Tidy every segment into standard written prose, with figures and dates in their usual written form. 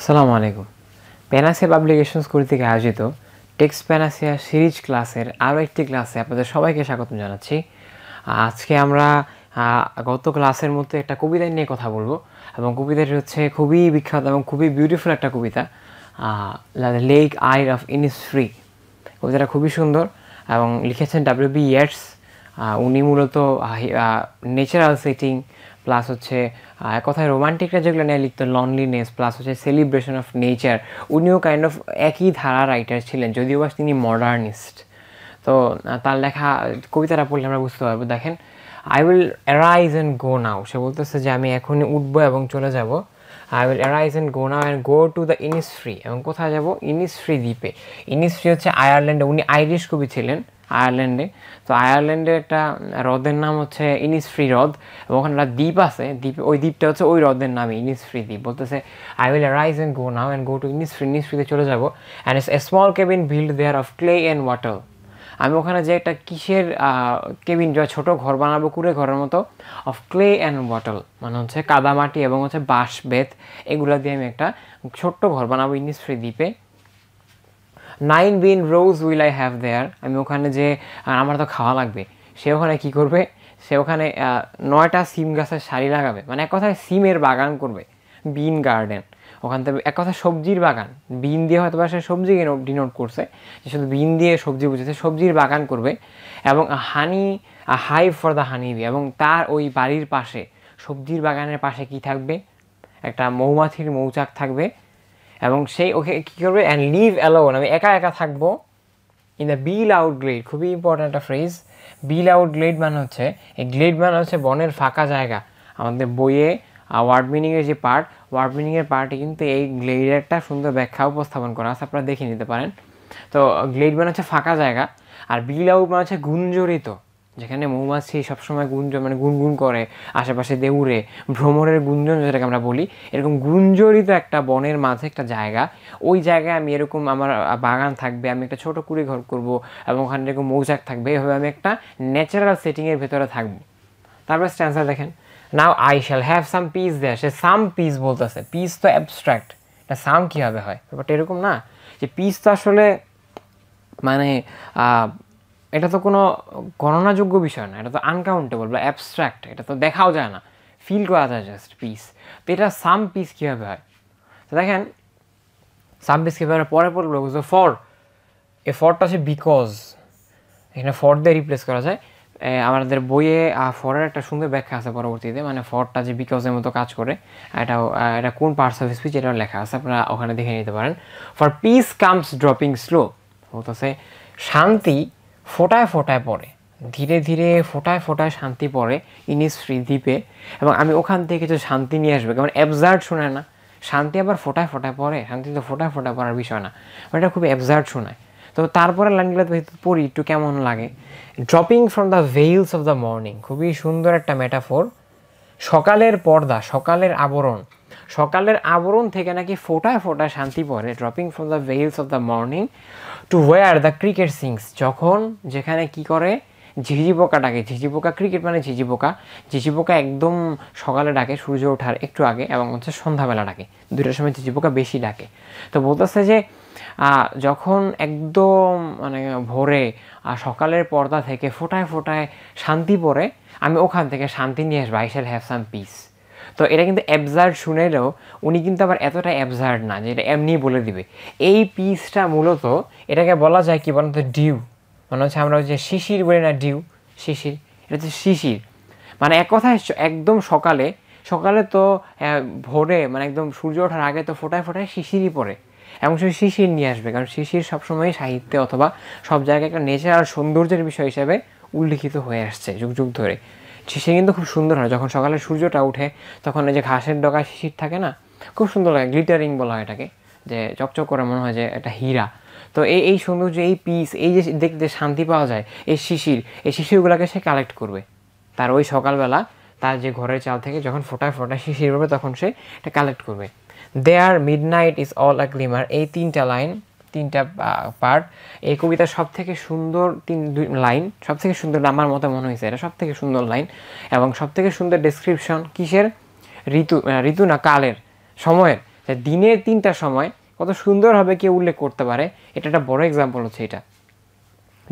আসসালামু আলাইকুম। Panacea publications কর্তৃক আয়োজিত টেক্সট প্যানাসিয়া সিরিজ ক্লাসের আরও একটি ক্লাসে আপনাদের সবাইকে স্বাগতম জানাচ্ছি। আজকে আমরা গত ক্লাসের মধ্যে একটা কবিতা নিয়ে কথা বলবো এবং কবিতাটি হচ্ছে খুবই বিখ্যাত এবং খুবই বিউটিফুল একটা কবিতা, লেক আইর অফ ইনিসফ্রি। কবিতাটা খুবই সুন্দর এবং লিখেছেন ডব্লিউ.বি. ইয়েটস। উনি মূলত ন্যাচারাল সেটিং প্লাস হচ্ছে কথায় রোমান্টিকরা যেগুলো নিয়ে লিখতো লনলিনেস প্লাস হচ্ছে সেলিব্রেশন অফ নেচার, উনিও কাইন্ড অফ একই ধারা রাইটার ছিলেন, যদিও বা তিনি মডার্নিস্ট। তো তার লেখা কবিতাটা পড়লে আমরা বুঝতে পারবো। দেখেন, I will arise and go now. সে বলতেছে যে আমি এখনই উঠবো এবং চলে যাব। I will arise and go now and go to the Innisfree. এবং কোথায় যাব? ইনিসফ্রি দ্বীপে। ইনিসফ্রি হচ্ছে আয়ারল্যান্ডে, উনি আইরিশ কবি ছিলেন আয়ারল্যান্ডে। তো আয়ারল্যান্ডে একটা হ্রদের নাম হচ্ছে ইনিসফ্রি হ্রদ এবং ওখানে একটা দ্বীপ আছে, দ্বীপ ওই দ্বীপটা হচ্ছে ওই হ্রদের নামে ইনিসফ্রি দ্বীপ। বলতেছে I will arise and go now and go to Innisfree. ইনিসফ্রিতে চলে যাবো। And a small cabin build there of clay and water. আমি ওখানে যে একটা কিসের কেবিন, যা ছোটো ঘর বানাবো, কুড়ে ঘরের মতো, অফ ক্লে অ্যান্ড ওয়াটার মানে হচ্ছে কাদামাটি এবং হচ্ছে বাঁশ বেত, এগুলো দিয়ে আমি একটা ছোট্ট ঘর বানাবো ইনিসফ্রি দ্বীপে। 9 বিন রোজ উইল আই হ্যাভ দেয়ার। আমি ওখানে যে আমার তো খাওয়া লাগবে, সে ওখানে কী করবে? সে ওখানে 9টা সিম গাছের সারি লাগাবে, মানে এক কথায় সিমের বাগান করবে, বিন গার্ডেন। ওখান থেকে এক কথা সবজির বাগান, বিন দিয়ে হয়তো বা সে সবজি ডিনোট করছে, যে শুধু বিন দিয়ে সবজি বুঝেছে, সবজির বাগান করবে। এবং honey hive for the honey bee. এবং তার ওই বাড়ির পাশে, সবজির বাগানের পাশে কি থাকবে? একটা মৌমাছির মৌচাক থাকবে। এবং সেই ওকে কী করবে? অ্যান্ড লিভ অ্যালোন, আমি একা একা থাকবো। In the bill out Glade, খুবই ইম্পর্ট্যান্ট একটা ফ্রেজ। বিল আউট গ্লেড মানে হচ্ছে, এই গ্লেড মানে হচ্ছে বনের ফাঁকা জায়গা। আমাদের বইয়ে ওয়ার্ড মিনিংয়ের যে পার্ট, ওয়ার্ড মিনিংয়ের পার্টে কিন্তু এই গ্লেডের একটা সুন্দর ব্যাখ্যা উপস্থাপন করা আছে, আপনারা দেখে নিতে পারেন। তো গ্লেড মানে হচ্ছে ফাঁকা জায়গা, আর বিল আউট মানে হচ্ছে গুঞ্জরিত, যেখানে মৌমাছি সবসময় মানে গুনগুন করে, আশেপাশে দেউড়ে, ভ্রমরের গুঞ্জন যেটাকে আমরা বলি, এরকম গুঞ্জরিত একটা বনের মাঝে একটা জায়গা। ওই জায়গায় আমি এরকম আমার বাগান থাকবে, আমি একটা ছোটো কুড়ি ঘর করব এবং ওখানে এরকম মৌচাক থাকবে। এভাবে আমি একটা ন্যাচারাল সেটিংয়ের ভেতরে থাকবো। তারপর স্ট্যান্সার দেখেন, now I shall have some peace there. সে সাম পিস বলতেছে, পিস তো অ্যাবস্ট্রাক্ট, এটা সাম কীভাবে হয়? ব্যাপারটা এরকম না যে পিস তো আসলে মানে এটা তো কোনো গণনাযোগ্য বিষয় না, এটা তো আনকাউন্টেবল বা অ্যাবস্ট্রাক্ট, এটা তো দেখাও যায় না, ফিল করা যায় জাস্ট পিস। তো এটা সাম পিস কীভাবে হয়? তো দেখেন, সাম পিস কীভাবে পরে পড়লো বুঝলো। ফর, এ ফরটা হচ্ছে বিকজ, এখানে ফর দিয়ে রিপ্লেস করা যায়। আমাদের বইয়ে ফরের একটা সুন্দর ব্যাখ্যা আছে পরবর্তীতে, মানে ফরটা যে বিকজের মতো কাজ করে, এটা কোন পার্টস অফ স্পিচ এটাও লেখা আছে, আপনারা ওখানে দেখে নিতে পারেন। For peace comes dropping slow, বলতেছে শান্তি ফোটায় ফোটায় পড়ে, ধীরে ধীরে ফোটায় ফোটায় শান্তি পড়ে ইনিসফ্রি দ্বীপে, এবং আমি ওখান থেকে কিছু শান্তি নিয়ে আসবো। কেমন অ্যাবসার্ড শোনায় না? শান্তি আবার ফোটায় ফোটায় পড়ে? শান্তি তো ফোটায় ফোটায় পড়ার বিষয় না, এটা খুব অ্যাবসার্ড শোনায়। তো তারপরে লাইনগুলো পড়ি একটু কেমন লাগে। Dropping from the veils of the morning, খুবই সুন্দর একটা মেটাফোর। সকালের পর্দা, সকালের আবরণ, সকালের আবরণ থেকে নাকি ফোটায় ফোটায় শান্তি পড়ে। Dropping from the veils of the morning to where the cricket sings, যখন যেখানে কি করে? ঝিঝি পোকা ডাকে। ঝিঝি পোকা, ক্রিকেট মানে ঝিঝি পোকা, ঝিঝি পোকা একদম সকালে ডাকে, সূর্য ওঠার একটু আগে, এবং হচ্ছে সন্ধ্যাবেলা ডাকে, দুইটার সময় ঝিঝি পোকা বেশি ডাকে। তো বলতেছে যে যখন একদম মানে ভোরে সকালের পর্দা থেকে ফোটায় ফোটায় শান্তি পড়ে, আমি ওখান থেকে শান্তি নিয়ে আসবো। I shall have some piece. তো এটা কিন্তু অ্যাবসার্ড শুনেলেও উনি কিন্তু আবার এতটা অ্যাবসার্ড না যে এটা এমনি বলে দিবে। এই পিসটা মূলত এটাকে বলা যায় কি বলতো? ডিউ, মানে হচ্ছে আমরা যে শিশির বলি না, ডিউ, শিশির, এটা হচ্ছে শিশির। মানে এক কথায় একদম সকালে, সকালে তো ভোরে মানে একদম সূর্য ওঠার আগে তো ফোটায় ফোটায় শিশিরই পড়ে, এবং সে শিশির নিয়ে আসবে, কারণ শিশির সবসময় সাহিত্যে অথবা সব জায়গায় একটা নেচারাল সৌন্দর্যের বিষয় হিসেবে উল্লিখিত হয়ে আসছে যুগ যুগ ধরে। শিশির কিন্তু খুব সুন্দর হয়, যখন সকালে সূর্যটা উঠে তখন এই যে ঘাসের ডগায় শিশির থাকে না, খুব সুন্দর লাগে, গ্লিটারিং বলা হয় এটাকে, যে চকচক করে মনে হয় যে এটা হীরা। তো এই সৌন্দর্য, এই পিস, এই যে দেখতে শান্তি পাওয়া যায়, এই শিশিরগুলোকে সে কালেক্ট করবে তার ওই সকালবেলা, তার যে ঘরের চাল থেকে যখন ফোটায় ফোটায় শিশির পাবে তখন সে এটা কালেক্ট করবে। There midnight is all a glimmer, এই তিনটা লাইন, তিনটা পার্ট, এই কবিতার সব থেকে সুন্দর লাইন, সব থেকে সুন্দর আমার মতে মনে হয়েছে এটা সব থেকে সুন্দর লাইন, এবং সব থেকে সুন্দর ডেসক্রিপশন কিসের? ঋতু না কালের, সময়ের, যে দিনের 3টা সময় কত সুন্দরভাবে কেউ উল্লেখ করতে পারে, এটা একটা বড় এক্সাম্পল হচ্ছে এটা,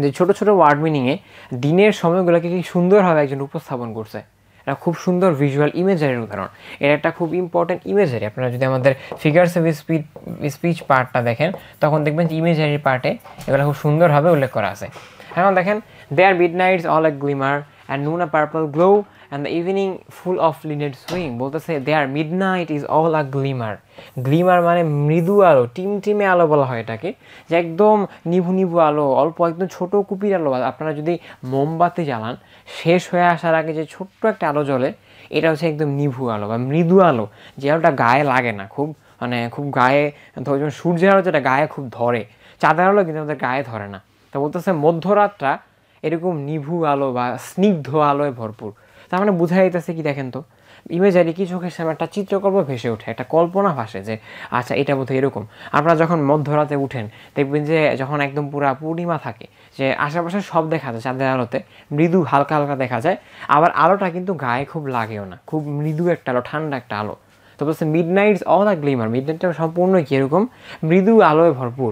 যে ছোট ছোট ওয়ার্ড মিনিংয়ে দিনের সময়গুলোকে কি সুন্দরভাবে একজন উপস্থাপন করছে। এটা খুব সুন্দর ভিজুয়াল ইমেজারির উদাহরণ, এটা একটা খুব ইম্পর্টেন্ট ইমেজারি। আপনারা যদি আমাদের ফিগার্স অফ স্পিচ পার্টটা দেখেন তখন দেখবেন যে ইমেজারির পার্টে এগুলো খুব সুন্দরভাবে উল্লেখ করা আছে। এখন দেখেন, there midnight's all a glimmer and noon a purple glow and the evening full of linnet's সুইং। বলতেছে there midnight is all a glimmer. Glimmer মানে মৃদু আলো, টিমটিমে আলো বলা হয় এটাকে, যে একদম নিভু নিভু আলো, অল্প একদম ছোটো কুপির আলো। আপনারা যদি মোমবাতি জ্বালান, শেষ হয়ে আসার আগে যে ছোট্ট একটা আলো জ্বলে, এটা হচ্ছে একদম নিভু আলো বা মৃদু আলো, যে আলোটা গায়ে লাগে না, খুব খুব গায়ে, যেমন সূর্যের আলো যেটা গায়ে খুব ধরে, চাঁদের আলো কিন্তু আমাদের গায়ে ধরে না। তো বলতেছে মধ্যরাতটা এরকম নিভু আলো বা স্নিগ্ধ আলোয় ভরপুর। তার মানে বোঝা যাইতেছে কি, দেখেন তো ইমেজারি কি, চোখের সামনে একটা চিত্রকল্প ভেসে ওঠে, একটা কল্পনা ভাসে যে আচ্ছা এটা বোধহয় এরকম। আপনারা যখন মধ্যরাতে উঠেন দেখবেন যে যখন একদম পুরা পূর্ণিমা থাকে, যে আশেপাশে সব দেখা যায় চাঁদের আলোতে, মৃদু হালকা হালকা দেখা যায়, আবার আলোটা কিন্তু গায়ে খুব লাগেও না, খুব মৃদু একটা আলো, ঠান্ডা একটা আলো। তো বলছে midnight's all a glimmer, মিড নাইটটা সম্পূর্ণ কীরকম, মৃদু আলোয় ভরপুর।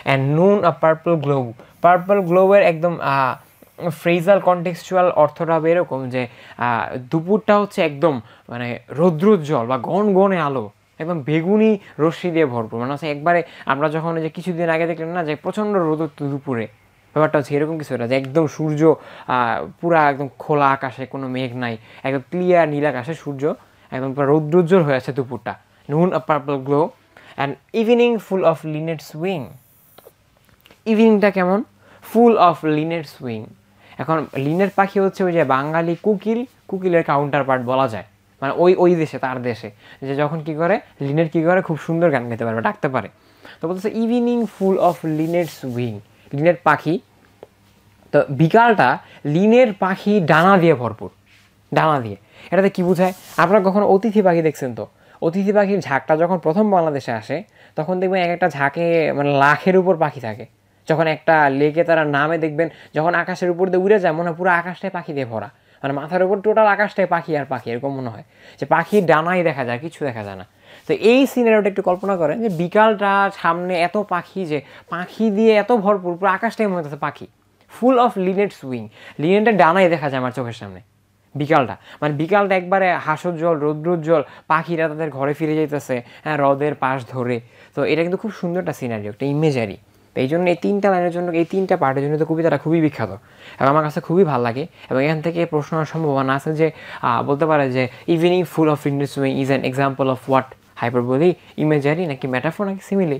And noon a purple glow, purple গ্লোয়ের একদম ফ্রেজাল কনটেক্সচুয়াল অর্থটা হবে এরকম যে দুপুরটা হচ্ছে একদম রৌদ্রোজ্জ্বল বা গণগণে আলো, একদম বেগুনি রশ্মি দিয়ে ভরপুর। মানে হচ্ছে একবারে আমরা যখন যে কিছুদিন আগে দেখলেন না যে প্রচণ্ড রোদ দুপুরে, ব্যাপারটা হচ্ছে এরকম কিছু একটা, যে একদম সূর্য পুরা একদম খোলা আকাশে, কোনো মেঘ নাই, একদম ক্লিয়ার নীল আকাশে সূর্য একদম পুরো রৌদ্রোজ্জ্বল হয়ে আছে দুপুরটা। Noon a purple glow and evening full of linnet's সুইং। ইভিনিংটা কেমন, ফুল অফ লিনেড সুইং। এখন লিনের পাখি হচ্ছে ওই যে বাঙালি কোকিল, কোকিলের কাউন্টার পার্ট বলা যায়, মানে ওই দেশে, তার দেশে, যে যখন কি করে লিনের কি করে, খুব সুন্দর গান গাইতে পারবে, ডাকতে পারে। তো বলতেছে evening full of linnet's swing, লিনের পাখি। তো বিকালটা লিনের পাখি ডানা দিয়ে ভরপুর, ডানা দিয়ে। এটাতে কি বোঝায়, আপনারা কখনো অতিথি পাখি দেখছেন? তো অতিথি পাখির ঝাঁকটা যখন প্রথম বাংলাদেশে আসে তখন দেখবেন এক একটা ঝাঁকে লাখের উপর পাখি থাকে। যখন একটা লেকে তারা নামে দেখবেন, যখন আকাশের উপর দিয়ে উড়ে যায় মনে হয় পুরো আকাশটাই পাখি দিয়ে ভরা, মাথার উপর টোটাল আকাশটাই পাখি আর পাখি, এরকম মনে হয় যে পাখির ডানাই দেখা যায়, কিছু দেখা যায় না। তো এই সিনারিওটা একটু কল্পনা করেন যে বিকালটা সামনে এত পাখি, যে পাখি দিয়ে এত ভরপুর, পুরো আকাশটাই মনে হচ্ছে পাখি, ফুল অফ লিনেড সুইং, লিনেডটা ডানাই দেখা যায় আমার চোখের সামনে। বিকালটা বিকালটা একবারে হাস্যোজ্জ্বল, রৌদ্রোজ্জ্বল, পাখিরা তাদের ঘরে ফিরে যেতেছে, হ্যাঁ, হ্রদের পাশ ধরে। তো এটা কিন্তু খুব সুন্দর একটা সিনারিও, একটা ইমেজারি। তো এই জন্য এই 3টা লাইনের জন্য, এই 3টা পার্টের জন্য তো কবিতাটা খুবই বিখ্যাত এবং আমার কাছে খুবই ভালো লাগে। এবং এখান থেকে প্রশ্ন হওয়ার সম্ভাবনা আছে যে বলতে পারে যে ইভিনিং ফুল অফ লিনেড সুইং is an example of what, hyperbole, imagery নাকি মেটাফোর নাকি সিমিলি,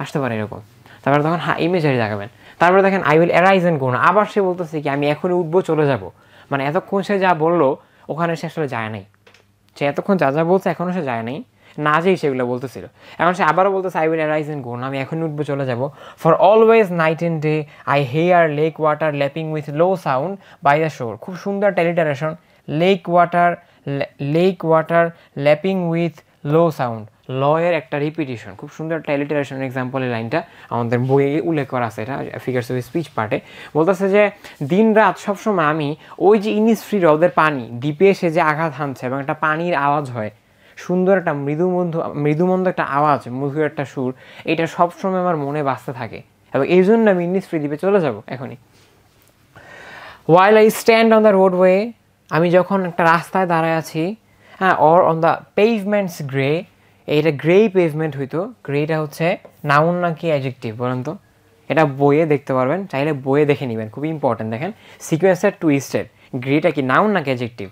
আসতে পারে এরকম। তারপরে তখন ইমেজারি দেখাবেন। তারপরে দেখেন I will arise and go now, আবার সে বলতেছে কি আমি এখনই উঠবো, চলে যাব। এতক্ষণ সে যা বললো ওখানে সে আসলে যায় নাই, সে এতক্ষণ যা যা বলছে এখনও সে যায় নাই, না যেই সেগুলো বলতেছিল। এখন সে আবারও বলতেছে I will arise and go now, আমি এখনই উঠবো, চলে যাব। For always night and day I hear lake water lapping with low sound by the shore. খুব সুন্দর alliteration, lake water lapping with low sound, লয়ের একটা রিপিটিশন, খুব সুন্দর একটা এলিটারেশন এক্সাম্পলের লাইনটা আমাদের বইয়ে উল্লেখ করা আছে, এটা ফিগার্স অফ স্পিচ পার্টে। বলতেছে যে দিন রাত সবসময় আমি ওই যে ইনিসফ্রি হ্রদের পানি দ্বীপে এসে যে আঘাত হানছে এবং একটা পানির আওয়াজ হয়, সুন্দর একটা মৃদুমন্দ একটা আওয়াজ, মধুর একটা সুর, এটা সবসময় আমার মনে বাজতে থাকে এবং এই জন্য আমি ইনিসফ্রি দ্বীপে চলে যাব এখনই। While I stand on the roadway, আমি যখন একটা রাস্তায় দাঁড়ায় আছি, হ্যাঁ, অর অন দ্য পেভমেন্টস গ্রে, এইটা গ্রে পেভমেন্ট হইতো, গ্রেটা হচ্ছে নাউন নাকি অ্যাডজেক্টিভ বলেন তো? এটা বইয়ে দেখতে পারবেন, চাইলে বইয়ে দেখে নেবেন, খুবই ইম্পর্টেন্ট। দেখেন সিকোয়েন্সের টুইস্টেড, গ্রেটা কি নাউন নাকি অ্যাডজেক্টিভ,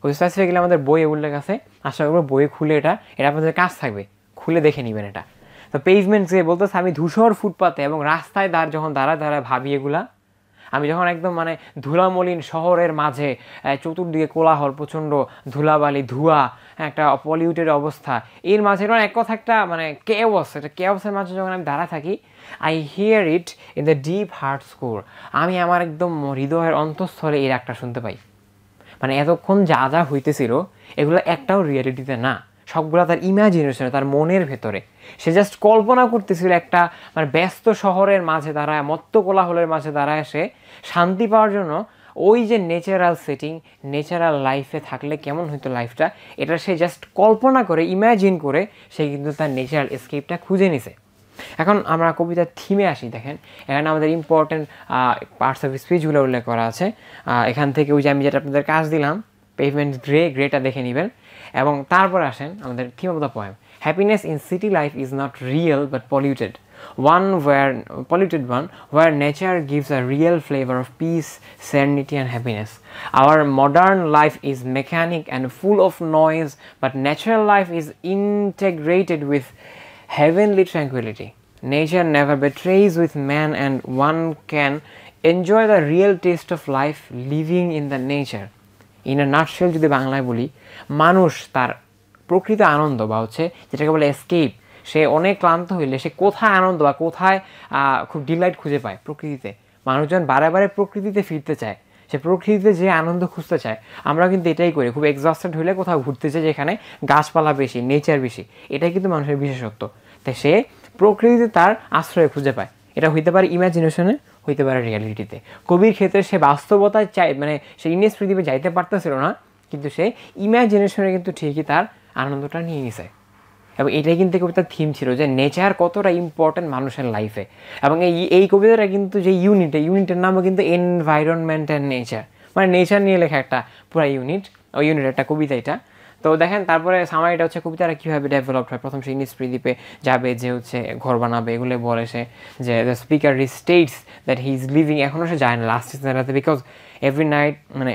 ওই স্পেসিফিক্যালি আমাদের বইয়ে উল্লেখ আছে। আশা করবো বইয়ে খুলে এটা আপনাদের কাজ থাকবে, খুলে দেখে নেবেন এটা। তো পেভমেন্ট গ্রে বলতেছে আমি ধূসর ফুটপাতে এবং রাস্তায় যখন দাঁড়ায় ভাবি এগুলা, আমি যখন একদম ধুলামলিন শহরের মাঝে, চতুর্দিকে কোলাহল, প্রচণ্ড ধুলাবালি, ধোঁয়া, একটা পলিউটেড অবস্থা, এর মাঝে এক কথা একটা কেওস, একটা কেওসের মাঝে যখন আমি দাঁড়া থাকি, I here it in the deep heart score, আমি আমার একদম হৃদয়ের অন্তঃস্থলে এই রাগটা শুনতে পাই। এতক্ষণ যা যা হইতেছিল এগুলো একটাও রিয়ালিটিতে না, সবগুলো তার ইমাজিনেশনে, তার মনের ভেতরে। সে জাস্ট কল্পনা করতেছিল একটা ব্যস্ত শহরের মাঝে দাঁড়ায়, মত্ত কোলাহলের মাঝে দাঁড়ায় সে শান্তি পাওয়ার জন্য ওই যে ন্যাচারাল সেটিং, ন্যাচারাল লাইফে থাকলে কেমন হতো লাইফটা, এটা সে জাস্ট কল্পনা করে, ইম্যাজিন করে সে কিন্তু তার ন্যাচারাল এসকেপটা খুঁজে নিছে। এখন আমরা কবিতার থিমে আসি। দেখেন এখানে আমাদের ইম্পর্টেন্ট পার্টস অফ স্পিচগুলো উল্লেখ করা আছে। এখান থেকে ওই যে আমি যেটা আপনাদের কাজ দিলাম, পেভমেন্ট গ্রেটা দেখে নেবেন। এবং তারপর আসেন আমাদের theme of the poem. Happiness in city life is not real but polluted one where nature gives a real flavor of peace, serenity and happiness. Our modern life is mechanic and full of noise, but natural life is integrated with heavenly tranquility. Nature never betrays with man and one can enjoy the real taste of life living in the nature. In a nutshell যদি বাংলায় বলি, মানুষ তার প্রকৃত আনন্দ বা হচ্ছে যেটাকে বলে এসকেপ, সে অনেক ক্লান্ত হইলে সে কোথায় আনন্দ বা কোথায় খুব ডিলাইট খুঁজে পায় প্রকৃতিতে। মানুষজন বারে বারে প্রকৃতিতে ফিরতে চায়, সে প্রকৃতিতে যে আনন্দ খুঁজতে চায়। আমরা কিন্তু এটাই করি, খুব এক্সস্টেড হলে কোথাও ঘুরতে চাই যেখানে গাছপালা বেশি, নেচার বেশি। এটাই কিন্তু মানুষের বিশেষত্ব। তাই সে প্রকৃতিতে তার আশ্রয় খুঁজে পায়। এটা হইতে পারে ইমাজিনেশনে, হইতে পারে রিয়ালিটিতে। কবির ক্ষেত্রে সে বাস্তবতায় চাই, মানে সে ইনিস পৃথিবী যাইতে পারতেছিল না, কিন্তু সে ইমাজিনেশনে কিন্তু ঠিকই তার আনন্দটা নিয়ে নিছে। এবং এটাই কিন্তু কবিতার থিম ছিল যে নেচার কতটা ইম্পর্টেন্ট মানুষের লাইফে। এবং এই কবিতাটা কিন্তু যে ইউনিটের নামও কিন্তু এনভায়রনমেন্ট অ্যান্ড নেচার, মানে নেচার নিয়ে লেখা একটা পুরো ইউনিট, ওই ইউনিটের একটা কবিতা এটা। তো দেখেন তারপরে সামারিটা হচ্ছে কবিতাটা কীভাবে ডেভেলপড হয়। প্রথম সে নিষ্প্রীদ্বীপে যাবে, যে হচ্ছে ঘর বানাবে, এগুলো বলে সে যে the speaker states that he is living, এখনও সে যায় না লাস্ট সিজনটাতে, বিকজ এভরি নাইট মানে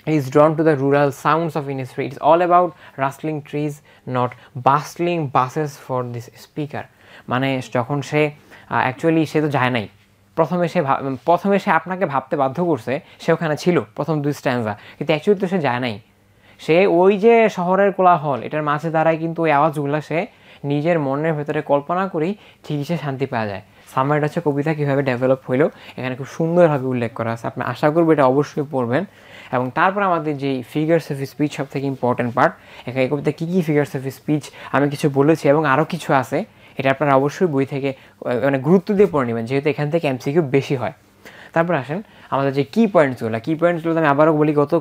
he is drawn to the rural sounds of Innisfree. It's all about rustling trees, not bustling buses for this speaker. মানে যখন সে actually সে তো যায় নাই, প্রথমে সে আপনাকে ভাবতে বাধ্য করছে সে ওখানে ছিল প্রথম 2 স্ট্যান্জা, কিন্তু অ্যাকচুয়ালি তো সে যায় নাই। সে ওই যে শহরের কোলাহল এটার মাঝে দাঁড়ায় কিন্তু ওই আওয়াজগুলো সে নিজের মনের ভেতরে কল্পনা করেই ঠিকই সে শান্তি পাওয়া যায়। সামারিটা হচ্ছে কবিতা কীভাবে ডেভেলপ হইলো এখানে খুব সুন্দরভাবে উল্লেখ করা আছে। আপনি আশা করবো এটা অবশ্যই পড়বেন। এবং তারপর আমাদের যেই ফিগার্স অফ স্পিচ সব থেকে ইম্পর্টেন্ট পার্ট, এখানে এই কবিতা কী কী ফিগার্স অফ স্পিচ আমি কিছু বলেছি এবং আরও কিছু আছে, এটা আপনারা অবশ্যই বই থেকে মানে গুরুত্ব দিয়ে পড়ে নেবেন, যেহেতু এখান থেকে এমসিকিউ বেশি হয়। তারপর আসেন আমাদের যে কি পয়েন্টসগুলো আমি আবারও বলি, গত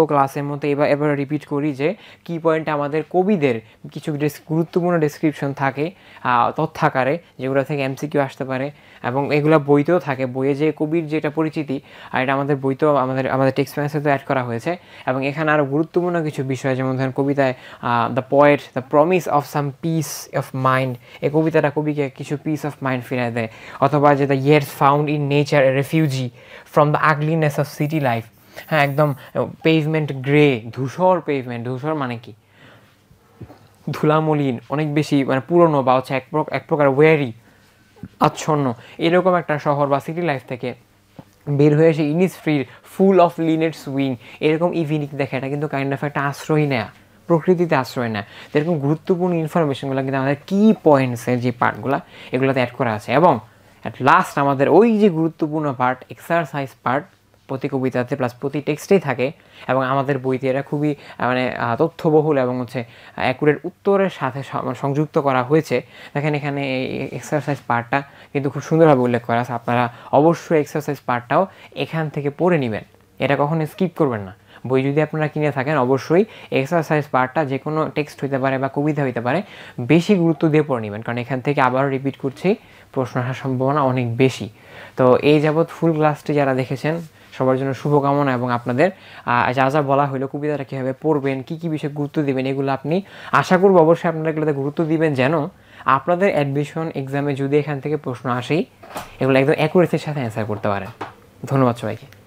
ক্লাসের মধ্যে এবার রিপিট করি যে কি পয়েন্টে আমাদের কবিদের কিছু গুরুত্বপূর্ণ ডেসক্রিপশন থাকে তথ্যাকারে, যেগুলো থেকে এমসিকিউ আসতে পারে এবং এগুলো বইতেও থাকে। বইয়ে যে কবির যেটা পরিচিতি আর এটা আমাদের বইতেও আমাদের টেক্সট প্যান্সেতেও অ্যাড করা হয়েছে। এবং এখানে আরও গুরুত্বপূর্ণ কিছু বিষয়, যেমন ধরেন কবিতায় the poet the promise of some piece of mind, এই কবিতাটা কবিকে কিছু পিস অফ মাইন্ড ফিরিয়ে দেয়। অথবা যে the years found in nature a refuge from the ugliness of city life. হ্যাঁ, একদম পেভমেন্ট গ্রে, ধূসর পেভমেন্ট, ধূসর মানে কি ধুলামলিন, অনেক বেশি মানে পুরনো বা হচ্ছে এক প্রকার ওয়ারি, আচ্ছন্ন, এরকম একটা শহর বা সিটি লাইফ থেকে বের হয়ে এসে ইনিসফ্রির ফুল অফ লিনেটস উইং এরকম ইভিনিং দেখে, এটা কিন্তু কাইন্ড অফ একটা আশ্রয় নেয়া, প্রকৃতিতে আশ্রয় নেয়। তো এরকম গুরুত্বপূর্ণ ইনফরমেশনগুলো কিন্তু আমাদের কি পয়েন্টসের যে পার্টগুলো এগুলোতে অ্যাড করা আছে। এবং অ্যাট লাস্ট আমাদের ওই যে গুরুত্বপূর্ণ পার্ট এক্সারসাইজ পার্ট প্রতি কবিতাতে প্লাস প্রতি টেক্সটেই থাকে এবং আমাদের বইতে এরা খুবই মানে তথ্যবহুল এবং হচ্ছে অ্যাকুরেট উত্তরের সাথে সংযুক্ত করা হয়েছে। দেখেন এখানে এই এক্সারসাইজ পার্টটা কিন্তু খুব সুন্দরভাবে উল্লেখ করা আছে। আপনারা অবশ্যই এক্সারসাইজ পার্টটাও এখান থেকে পড়ে নেবেন, এটা কখনো স্কিপ করবেন না। বই যদি আপনারা কিনে থাকেন অবশ্যই এক্সারসাইজ পার্টটা যে কোনো টেক্সট হইতে পারে বা কবিতা হইতে পারে বেশি গুরুত্ব দিয়ে পড়ে নেবেন, কারণ এখান থেকে আবারও রিপিট করছি প্রশ্ন আসার সম্ভাবনা অনেক বেশি। তো এই যাবৎ ফুল ক্লাসটি যারা দেখেছেন সবার জন্য শুভকামনা। এবং আপনাদের যা যা বলা হলো কবিতাটা কীভাবে পড়বেন, কী কী বিষয়ে গুরুত্ব দেবেন, এগুলো আপনি আশা করবো অবশ্যই আপনারা এগুলোতে গুরুত্ব দিবেন, যেন আপনাদের অ্যাডমিশন এক্সামে যদি এখান থেকে প্রশ্ন আসেই এগুলো একদম অ্যাকুরেসির সাথে অ্যান্সার করতে পারেন। ধন্যবাদ সবাইকে।